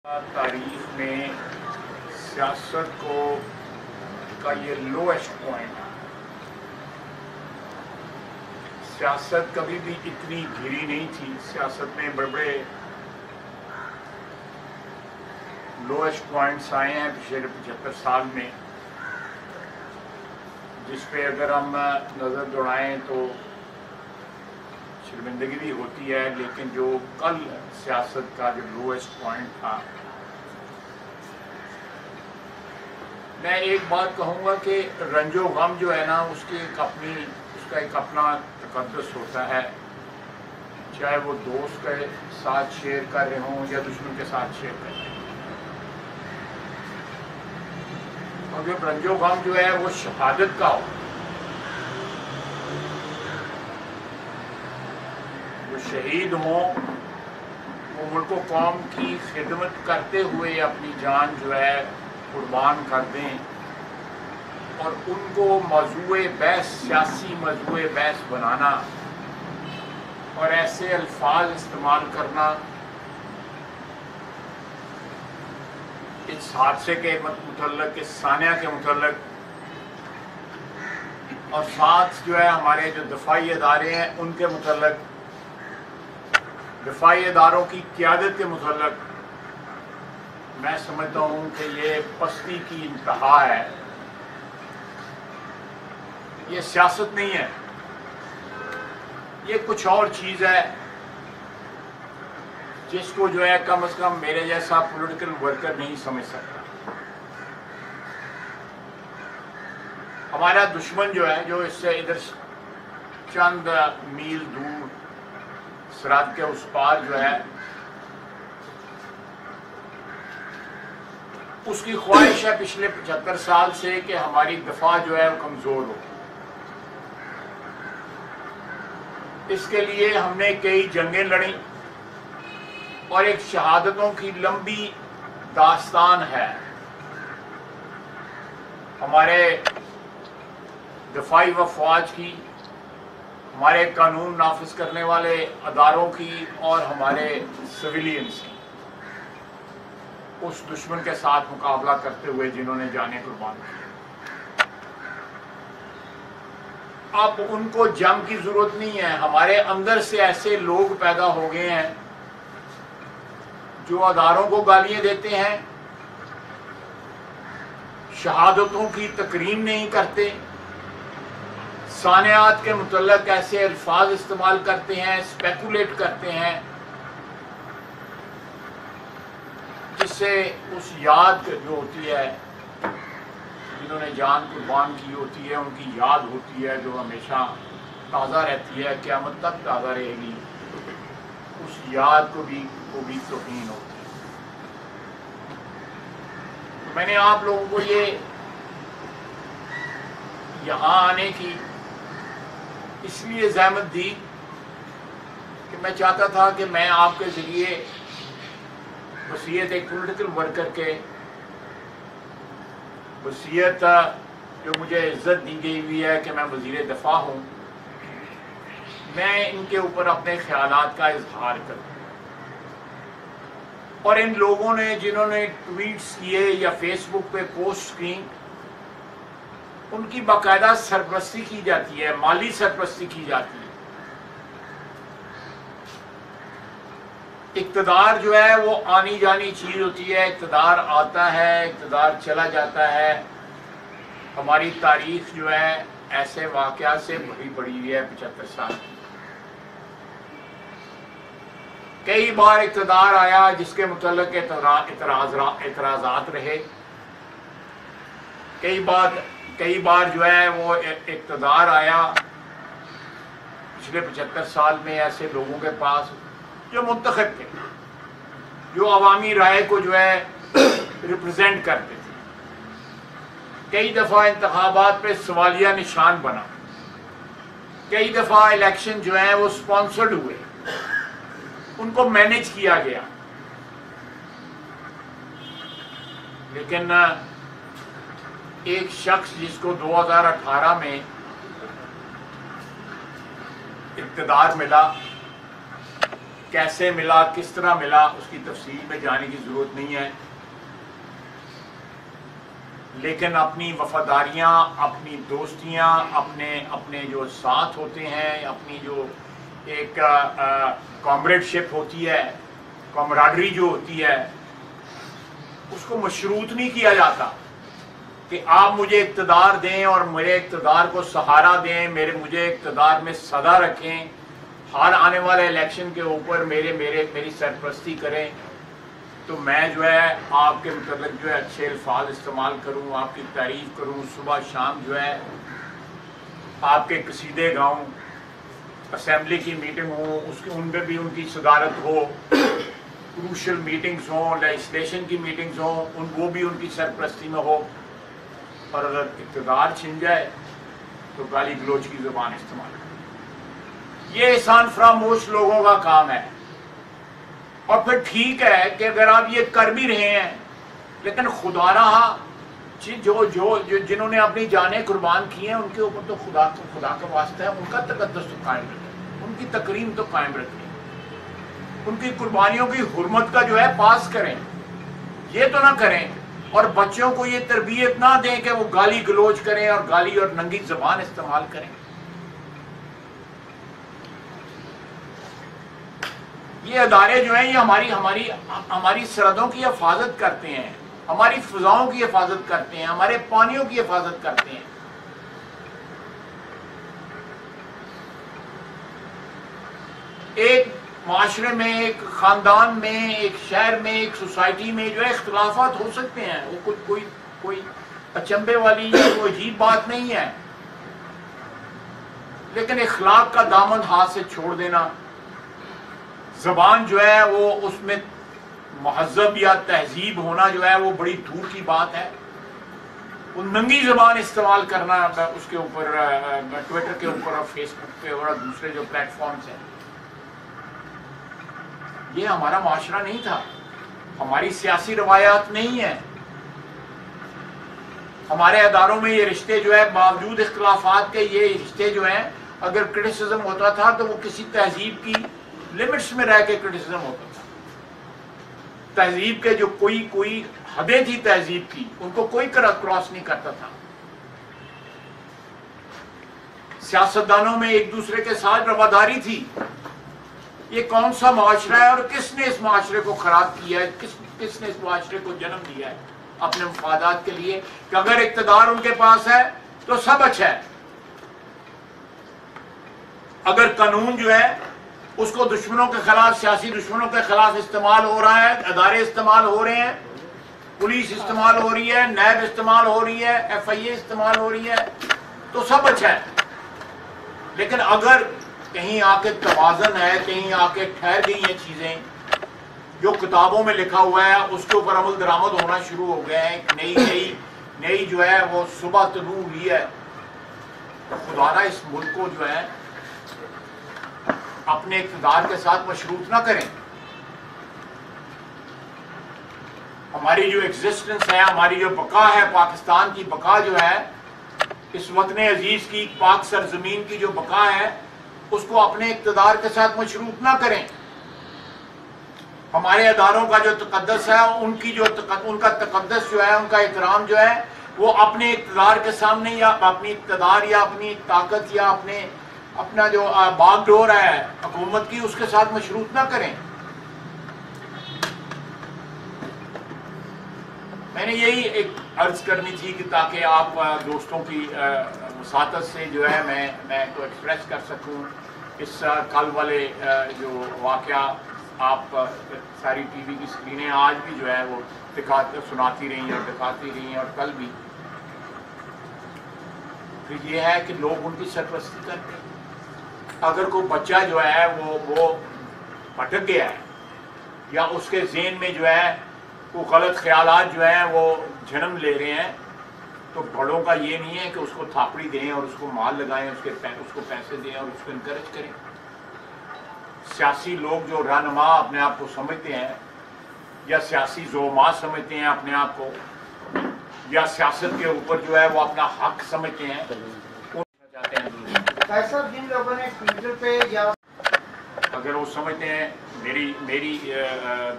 تاریخ میں سیاست کا یہ لوئسٹ پوائنٹ ہے۔ سیاست کبھی بھی اتنی گھری نہیں تھی۔ سیاست میں بڑے بڑے لوئسٹ پوائنٹس آئے ہیں پچھلے 75 سال میں، جس پہ اگر ہم نظر دوڑائیں تو شرمندگی بھی ہوتی ہے، لیکن جو کل سیاست کا جو لوئسٹ پوائنٹ تھا، میں ایک بات کہوں گا کہ رنج و غم جو ہے نا، اس کا ایک اپنا تقدس ہوتا ہے، چاہے وہ دوست کے ساتھ شیئر کر رہے ہوں یا دشمن کے ساتھ شیئر کر رہے ہوں۔ اور جو رنج و غم جو ہے وہ شہادت کا ہو، جو شہید ہوں وہ ملک و قوم کی خدمت کرتے ہوئے اپنی جان جو ہے قربان کر دیں، اور ان کو موضوع بحث، سیاسی موضوع بحث بنانا اور ایسے الفاظ استعمال کرنا اس حادثے کے متعلق، اس سانحہ کے متعلق، اور ساتھ جو ہے ہمارے جو دفاعی ادارے ہیں ان کے متعلق، دفاعی اداروں کی قیادت کے متعلق، میں سمجھتا ہوں کہ یہ پستی کی انتہا ہے۔ یہ سیاست نہیں ہے، یہ کچھ اور چیز ہے جس کو جو ہے کم از کم میرے جیسا پولیٹیکل ورکر نہیں سمجھ سکتا۔ ہمارا دشمن جو ہے، جو اس سے ادھر چند میل دور سرحد کے اس پار جو ہے، اس کی خواہش ہے پچھلے 75 سال سے کہ ہماری دفاع جو ہے وہ کمزور ہو۔ اس کے لیے ہم نے کئی جنگیں لڑیں، اور ایک شہادتوں کی لمبی داستان ہے ہمارے دفاعی افواج کی، ہمارے قانون نافذ کرنے والے اداروں کی، اور ہمارے سویلینز کی، اس دشمن کے ساتھ مقابلہ کرتے ہوئے جنہوں نے جانیں قربان کی۔ اب ان کو جنگ کی ضرورت نہیں ہے۔ ہمارے اندر سے ایسے لوگ پیدا ہو گئے ہیں جو اداروں کو گالیاں دیتے ہیں، شہادتوں کی تکریم نہیں کرتے، سانحات کے متعلق ایسے الفاظ استعمال کرتے ہیں، اسپیکولیٹ کرتے ہیں، جس سے اس یاد جو ہوتی ہے، جنہوں نے جان قربان کی ہوتی ہے، ان کی یاد ہوتی ہے جو ہمیشہ تازہ رہتی ہے، قیامت تک تازہ رہے گی، اس یاد کو بھی توہین ہوتی ہے۔ میں نے آپ لوگوں کو یہاں آنے کی اس لیے زحمت دی کہ میں چاہتا تھا کہ میں آپ کے ذریعے وصیت ایک پولیٹیکل ورکر کے وصیت جو مجھے عزت دی گئی ہوئی ہے کہ میں وزیر دفاع ہوں، میں ان کے اوپر اپنے خیالات کا اظہار کروں۔ اور ان لوگوں نے جنہوں نے ٹویٹس کیے یا فیس بک پہ پوسٹ کی، ان کی باقاعدہ سرپرستی کی جاتی ہے، مالی سرپرستی کی جاتی ہے۔ اقتدار جو ہے وہ آنی جانی چیز ہوتی ہے، اقتدار آتا ہے، اقتدار چلا جاتا ہے۔ ہماری تاریخ جو ہے ایسے واقعات سے بھری پڑی ہوئی ہے 75 سال کی۔ کئی بار اقتدار آیا جس کے متعلق اعتراضات رہے، کئی بار جو ہے وہ اقتدار آیا پچھلے 75 سال میں ایسے لوگوں کے پاس جو منتخب تھے، جو عوامی رائے کو جو ہے ریپرزینٹ کرتے تھے۔ کئی دفعہ انتخابات پہ سوالیہ نشان بنا، کئی دفعہ الیکشن جو ہیں وہ سپانسرڈ ہوئے، ان کو مینیج کیا گیا، لیکن ایک شخص جس کو 2018 میں اقتدار ملا، کیسے ملا، کس طرح ملا، اس کی تفصیل میں جانے کی ضرورت نہیں ہے، لیکن اپنی وفاداریاں، اپنی دوستیاں، اپنے جو ساتھ ہوتے ہیں، اپنی جو ایک کامریڈ شپ ہوتی ہے، کامراڈری جو ہوتی ہے، اس کو مشروط نہیں کیا جاتا کہ آپ مجھے اقتدار دیں اور میرے اقتدار کو سہارا دیں، مجھے اقتدار میں صدا رکھیں، ہر آنے والے الیکشن کے اوپر میری سرپرستی کریں، تو میں جو ہے آپ کے متعلق جو ہے اچھے الفاظ استعمال کروں، آپ کی تعریف کروں، صبح شام جو ہے آپ کے قصیدے گاؤں، اسمبلی کی میٹنگ ہو ان پہ بھی ان کی صدارت ہو، کروشل میٹنگز ہوں، لیجسلیشن کی میٹنگز ہوں، وہ بھی ان کی سرپرستی میں ہو، اور اگر اقتدار چھن جائے تو گالی گلوچ کی زبان استعمال کریں۔ یہ احسان فراموش لوگوں کا کام ہے۔ اور پھر ٹھیک ہے کہ اگر آپ یہ کر بھی رہے ہیں، لیکن خدا رہا جنہوں نے اپنی جانیں قربان کی ہیں، ان کے اوپر تو خدا کا واسطہ ہے، ان کا تقدس تو قائم رکھیں، ان کی تکریم تو قائم رکھیں، ان کی قربانیوں کی حرمت کا جو ہے پاس کریں، یہ تو نہ کریں اور بچوں کو یہ تربیت نہ دیں کہ وہ گالی گلوچ کریں اور گالی اور ننگی زبان استعمال کریں۔ یہ ادارے جو ہیں یہ ہماری سرحدوں کی حفاظت کرتے ہیں، ہماری فضاؤں کی حفاظت کرتے ہیں، ہمارے پانیوں کی حفاظت کرتے ہیں۔ ایک معاشرے میں، ایک خاندان میں، ایک شہر میں، ایک سوسائٹی میں جو ہے اختلافات ہو سکتے ہیں، وہ کوئی اچنبے والی یا کوئی عجیب بات نہیں ہے، لیکن اخلاق کا دامن ہاتھ سے چھوڑ دینا، زبان جو ہے وہ اس میں مہذب یا تہذیب ہونا جو ہے وہ بڑی دور کی بات ہے۔ وہ ننگی زبان استعمال کرنا اس کے اوپر، ٹویٹر کے اوپر اور فیس بک پہ اور دوسرے جو پلیٹ فارمز ہیں، یہ ہمارا معاشرہ نہیں تھا، ہماری سیاسی روایات نہیں ہیں۔ ہمارے اداروں میں یہ رشتے جو ہے باوجود اختلافات کے، یہ رشتے جو ہیں اگر کرٹیسزم ہوتا تھا تو وہ کسی تہذیب کی لمٹس میں رہ کے کرٹیسزم ہوتا تھا۔ تہذیب کے جو کوئی حدیں تھی تہذیب کی، ان کو کوئی کراس نہیں کرتا تھا۔ سیاستدانوں میں ایک دوسرے کے ساتھ رواداری تھی۔ یہ کون سا معاشرہ ہے اور کس نے اس معاشرے کو خراب کیا ہے، کس نے اس معاشرے کو جنم دیا ہے اپنے مفادات کے لیے، کہ اگر اقتدار ان کے پاس ہے تو سب اچھا ہے، اگر قانون جو ہے اس کو دشمنوں کے خلاف، سیاسی دشمنوں کے خلاف استعمال ہو رہا ہے، ادارے استعمال ہو رہے ہیں، پولیس استعمال ہو رہی ہے، نیب استعمال ہو رہی ہے، ایف آئی اے استعمال ہو رہی ہے، تو سب اچھا ہے۔ لیکن اگر کہیں آ کے توازن ہے، کہیں آ کے ٹھہر گئی ہیں چیزیں، جو کتابوں میں لکھا ہوا ہے اس کے اوپر عمل درآمد ہونا شروع ہو گئے ہیں، نئی جو ہے وہ صبح طلوع ہوئی ہے، تو خدا نہ اس ملک کو جو ہے اپنے اقتدار کے ساتھ مشروط نہ کریں۔ ہماری جو ایگزسٹنس ہے، ہماری جو بقا ہے، پاکستان کی بقا جو ہے، اس وطن عزیز کی پاک سرزمین کی جو بقا ہے، اس کو اپنے اقتدار کے ساتھ مشروط نہ کریں۔ ہمارے اداروں کا جو تقدس ہے، ان کا تقدس جو ہے، ان کا احترام جو ہے، وہ اپنے اقتدار کے سامنے یا اپنی اقتدار یا اپنی طاقت یا اپنا جو باغ ڈور ہے حکومت کی، اس کے ساتھ مشروط نہ کریں۔ میں نے یہی ایک عرض کرنی تھی کہ تاکہ آپ دوستوں کی وساطت سے جو ہے میں کو ایکسپریس کر سکوں۔ اس کل والے جو واقعہ آپ ساری ٹی وی کی سکرینیں آج بھی جو ہے وہ سناتی رہی اور دکھاتی رہی ہیں، اور کل بھی، پھر یہ ہے کہ لوگ ان کی سرپرستی کرتے ہیں۔ اگر کوئی بچہ جو ہے وہ بھٹک گیا ہے یا اس کے ذہن میں جو ہے وہ غلط خیالات جو ہیں وہ جنم لے رہے ہیں، تو بڑوں کا یہ نہیں ہے کہ اس کو تھاپڑی دیں اور اس کو مال لگائیں، اس کو پیسے دیں اور اس کو انکریج کریں۔ سیاسی لوگ جو رہنما اپنے آپ کو سمجھتے ہیں یا سیاسی زعما سمجھتے ہیں اپنے آپ کو، یا سیاست کے اوپر جو ہے وہ اپنا حق سمجھتے ہیں، چاہتے ہیں ایسا جن لوگوں نے ٹویٹر پہ یا اگر وہ سمجھتے ہیں میری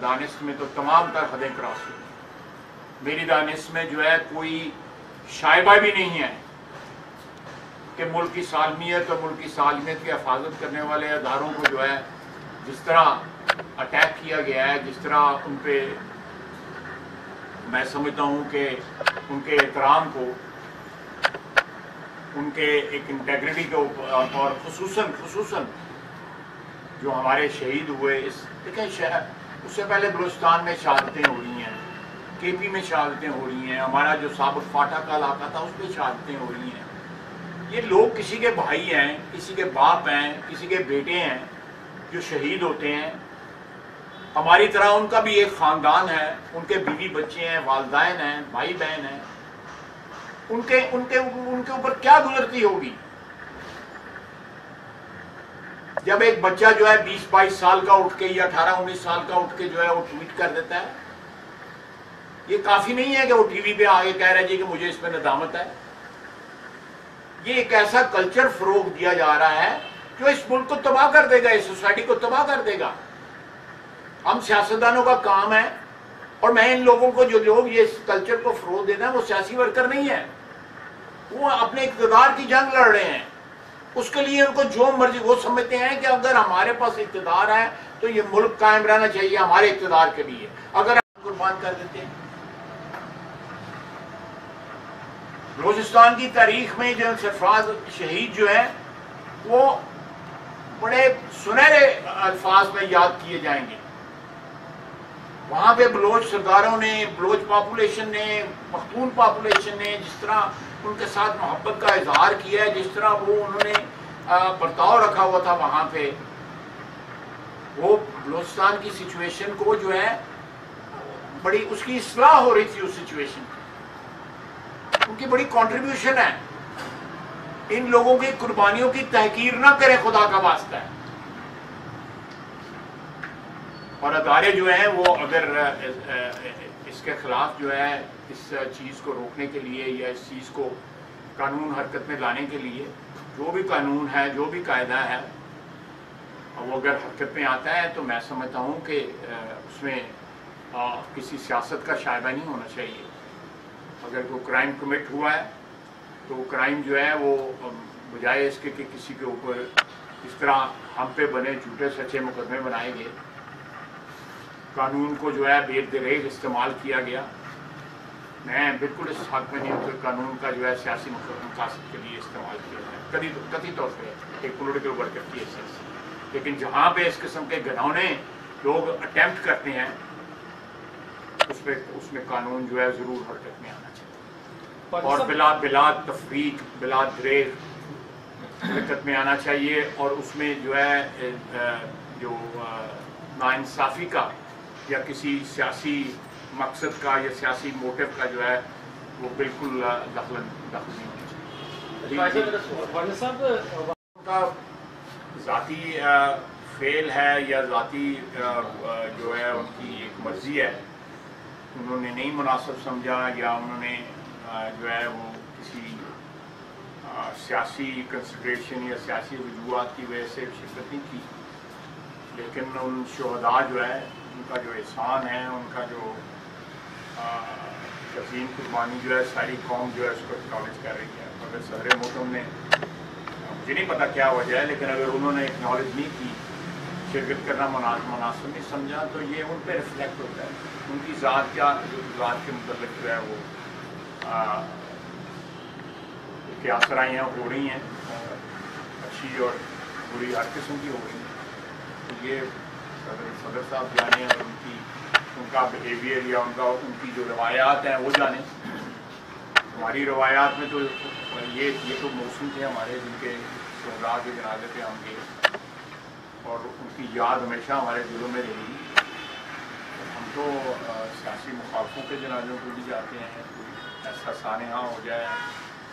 دانش میں تو تمام تر حدیں کراس ہوئی. میری دانش میں جو ہے کوئی شائبہ بھی نہیں ہے کہ ملک کی سالمیت اور ملک کی سالمیت کی حفاظت کرنے والے اداروں کو جو ہے جس طرح اٹیک کیا گیا ہے، جس طرح ان پہ میں سمجھتا ہوں کہ ان کے احترام کو، ان کے ایک انٹیگریٹی کے اوپر، اور خصوصاً جو ہمارے شہید ہوئے، دیکھیں اس سے پہلے بلوچستان میں شہادتیں ہو رہی ہیں، کے پی میں شہادتیں ہو رہی ہیں، ہمارا جو سابق فاٹا کا علاقہ تھا اس میں شہادتیں ہو رہی ہیں. یہ لوگ کسی کے بھائی ہیں، کسی کے باپ ہیں، کسی کے بیٹے ہیں جو شہید ہوتے ہیں. ہماری طرح ان کا بھی ایک خاندان ہے، ان کے بیوی بچے ہیں، والدین ہیں، بھائی بہن ہیں. ان کے اوپر کیا گزرتی ہوگی جب ایک بچہ جو ہے 20-22 سال کا اٹھ کے یا 18-19 سال کا اٹھ کے جو ہے وہ ٹویٹ کر دیتا ہے. یہ کافی نہیں ہے کہ وہ ٹی وی پہ آگے کہہ رہا ہے کہ مجھے اس پہ ندامت ہے. یہ ایک ایسا کلچر فروغ دیا جا رہا ہے جو اس ملک کو تباہ کر دے گا، اس سوسائٹی کو تباہ کر دے گا. ہم سیاستدانوں کا کام ہے، اور میں ان لوگوں کو، جو لوگ یہ کلچر کو فروغ دینا ہے، وہ سیاسی ورکر نہیں ہے، وہ اپنے اقتدار کی جنگ لڑ رہے ہیں. اس کے لیے ان کو جو مرضی، وہ سمجھتے ہیں کہ اگر ہمارے پاس اقتدار ہے تو یہ ملک قائم رہنا چاہیے ہمارے اقتدار کے لیے. اگر ہم قربان کر دیتے ہیں. بلوچستان کی تاریخ میں جو سرفراز شہید جو ہیں وہ بڑے سنہرے الفاظ میں یاد کیے جائیں گے. وہاں پہ بلوچ سرداروں نے، بلوچ پاپولیشن نے، پختون پاپولیشن نے جس طرح ان کے ساتھ محبت کا اظہار کیا ہے، جس طرح وہ انہوں نے برتاؤ رکھا ہوا تھا وہاں پہ، وہ بلوچستان کی سچویشن کو جو ہے بڑی اس کی اصلاح ہو رہی تھی. اس سچویشن کی ان کی بڑی کنٹریبیوشن ہے. ان لوگوں کی قربانیوں کی تحقیر نہ کریں، خدا کا واسطہ ہے. اور ادارے جو ہیں وہ اگر اس کے خلاف جو ہے اس چیز کو روکنے کے لیے یا اس چیز کو قانون حرکت میں لانے کے لیے جو بھی قانون ہے، جو بھی قاعدہ ہے، وہ اگر حرکت میں آتا ہے تو میں سمجھتا ہوں کہ اس میں کسی سیاست کا شائبہ نہیں ہونا چاہیے. اگر کوئی کرائم کمٹ ہوا ہے تو وہ کرائم جو ہے وہ بجائے اس کے کہ کسی کے اوپر اس طرح ہم پہ بنے جھوٹے سچے مقدمے بنائے گئے، قانون کو جو ہے بے دریغ استعمال کیا گیا. میں بالکل اس حق میں نہیں ہوں کہ قانون کا جو ہے سیاسی مقاصد کے لیے استعمال کیا جائے، قطعی طور پہ ایک پولیٹیکل ورکر کی حیثیت سے. لیکن جہاں پہ اس قسم کے گھنونے لوگ اٹیمپٹ کرتے ہیں اس میں قانون جو ہے ضرور حرکت میں آنا چاہیے، اور بلا تفریق، بلا دریغ حرکت میں آنا چاہیے. اور اس میں جو ہے جو ناانصافی کا یا کسی سیاسی مقصد کا یا سیاسی موٹو کا جو ہے وہ بالکل دخل نہیں ہونا چاہیے. ان کا ذاتی فیل ہے یا ذاتی جو ہے ان کی ایک مرضی ہے، انہوں نے نہیں مناسب سمجھا یا انہوں نے جو ہے وہ کسی سیاسی کنسیڈریشن یا سیاسی وجوہات کی وجہ سے شرکت نہیں کی. لیکن ان شہداء جو ہے ان کا جو احسان ہے، ان کا جو عظیم قربانی جو ہے ساری قوم جو ہے اس کو اکنالج کر رہی ہے. اگر صدر محترم نے، مجھے نہیں پتا کیا وجہ ہے، لیکن اگر انہوں نے اکنالج نہیں کی، شرکت کرنا مناسب نہیں سمجھا، تو یہ ان پہ ریفلیکٹ ہوتا ہے. ان کی ذات کے متعلق جو ہے وہ کیا سرائیاں ہو رہی ہیں، اچھی اور بری ہر قسم کی ہو رہی ہیں. یہ صدر صاحب جانے اور ان کا بیہیویئر یا ان کی جو روایات ہیں وہ جانے. ہماری روایات میں تو یہ تو موسم تھے ہمارے جن کے شہداء کے جنازے پہ ہم گئے، اور ان کی یاد ہمیشہ ہمارے دلوں میں رہے گی. ہم تو سیاسی مخالفوں کے جنازوں کو بھی جاتے ہیں، کوئی ایسا سانحہ ہو جائے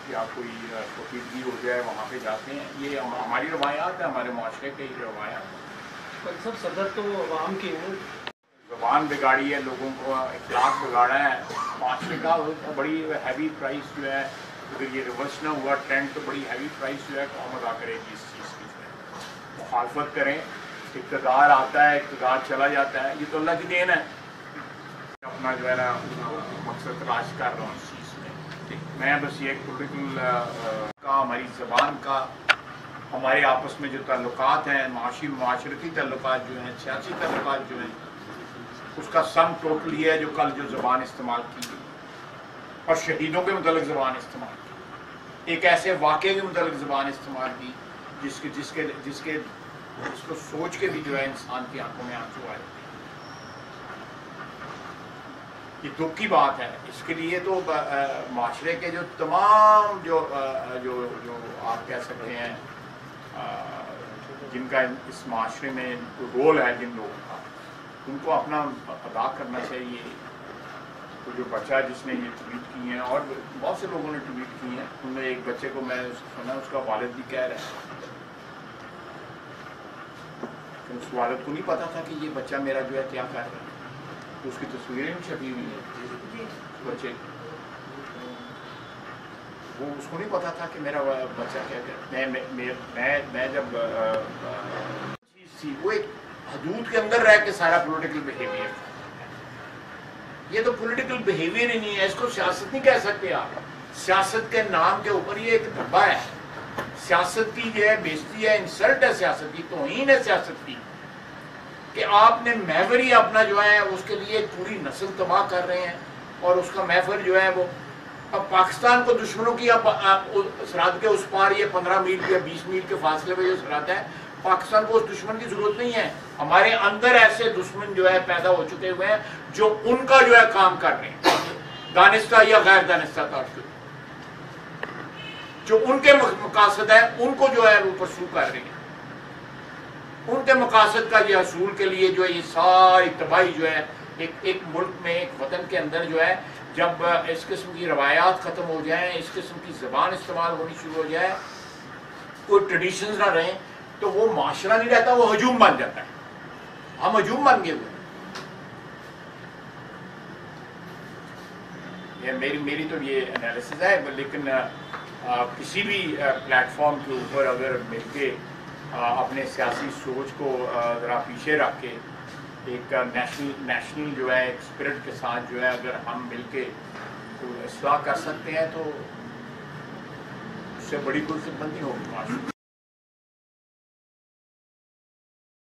یا کوئی پوشیدگی ہو جائے وہاں پہ جاتے ہیں. یہ ہماری روایات ہیں، ہمارے معاشرے کے ہی روایات ہیں. سب صدر تو عوام کی ہوں، زبان بگاڑی ہے، لوگوں کو اخلاق بگاڑا ہے، معاشرے کا بڑی ہیوی پرائز جو ہے. اگر یہ ریورس نہ ہوا ٹرینڈ تو بڑی ہیوی پرائز جو ہے قوم ادا کرے گی اس چیز کی. جو ہے مخالفت کریں اقتدار آتا ہے، اقتدار چلا جاتا ہے، یہ تو اللہ کی دین ہے. اپنا جو ہے نا مقصد تلاش کر رہا ہوں اس چیز میں بس یہ پولیٹیکل کا، ہماری زبان کا، ہمارے آپس میں جو تعلقات ہیں، معاشرتی تعلقات جو ہیں، سیاسی تعلقات جو ہیں، اس کا سم ٹوٹل یہ ہے جو کل جو زبان استعمال کی گئی اور شہیدوں کے متعلق زبان استعمال کی، ایک ایسے واقعے کے متعلق زبان استعمال کی جس کو سوچ کے بھی جو ہے انسان کی آنکھوں میں آنسو آئے. یہ دکھ کی بات ہے. اس کے لیے تو معاشرے کے جو تمام جو آپ کہہ سکتے ہیں جن کا اس معاشرے میں رول ہے، جن لوگوں کا، ان کو اپنا ادا کرنا چاہیے. تو جو بچہ جس نے یہ ٹویٹ کی ہیں اور بہت سے لوگوں نے ٹویٹ کی ہیں، ان میں ایک بچے کو میں سنا اس کا والد بھی کہہ رہا ہے کہ اس والد کو نہیں پتا تھا کہ یہ بچہ میرا جو ہے کیا کر رہا ہے. تو اس کی تصویریں بھی چھپی ہوئی ہیں بچے، وہ اس کو نہیں پتا تھا کہ میرا بچہ کیا کر رہا ہے. میں جب چیز تھی وہ ایک حدود کے اندر رہ کے سارا پولیٹیکل بیہیویئر تھا. یہ تو پولیٹیکل بیہیویئر ہی نہیں ہے، اس کو سیاست نہیں کہہ سکتے آپ. سیاست کے نام کے اوپر یہ ایک دھبا ہے. سیاست کی جو ہے بےزتی ہے، انسلٹ ہے سیاست کی، توہین ہے سیاست کی، کہ آپ نے محور ہی اپنا جو ہے اس کے لیے پوری نسل تباہ کر رہے ہیں. اور اس کا محور جو ہے وہ اب پاکستان کو دشمنوں کی سرحد کے اس پار یہ 15 میل یا 20 میل کے فاصلے پہ جو سرحد ہے، پاکستان کو اس دشمن کی ضرورت نہیں ہے. ہمارے اندر ایسے دشمن جو ہے پیدا ہو چکے ہوئے ہیں جو ان کا جو ہے کام کر رہے ہیں، دانستہ یا غیر دانستہ طور پہ، جو ان کے مقاصد ہیں ان کو جو ہے وہ پرسو کر رہے ہیں. ان کے مقاصد کا یہ حصول کے لیے جو ہے یہ ساری تباہی جو ہے ایک ملک میں، ایک وطن کے اندر جو ہے، جب اس قسم کی روایات ختم ہو جائیں، اس قسم کی زبان استعمال ہونی شروع ہو جائے، کوئی ٹریڈیشنز نہ رہیں، تو وہ معاشرہ نہیں رہتا، وہ ہجوم بن جاتا ہے. ہم ہجوم بن گئے ہوئے ہیں. میری تو یہ انالیسز ہے. لیکن کسی بھی پلیٹ فارم کے اوپر اگر مل کے اپنے سیاسی سوچ کو ذرا پیچھے رکھ کے ایک نیشنل جو ہے ایک اسپرٹ کے ساتھ جو ہے اگر ہم مل کے اصلاح کر سکتے ہیں تو اس سے بڑی کوئی خدمت نہیں ہوگی معاشرے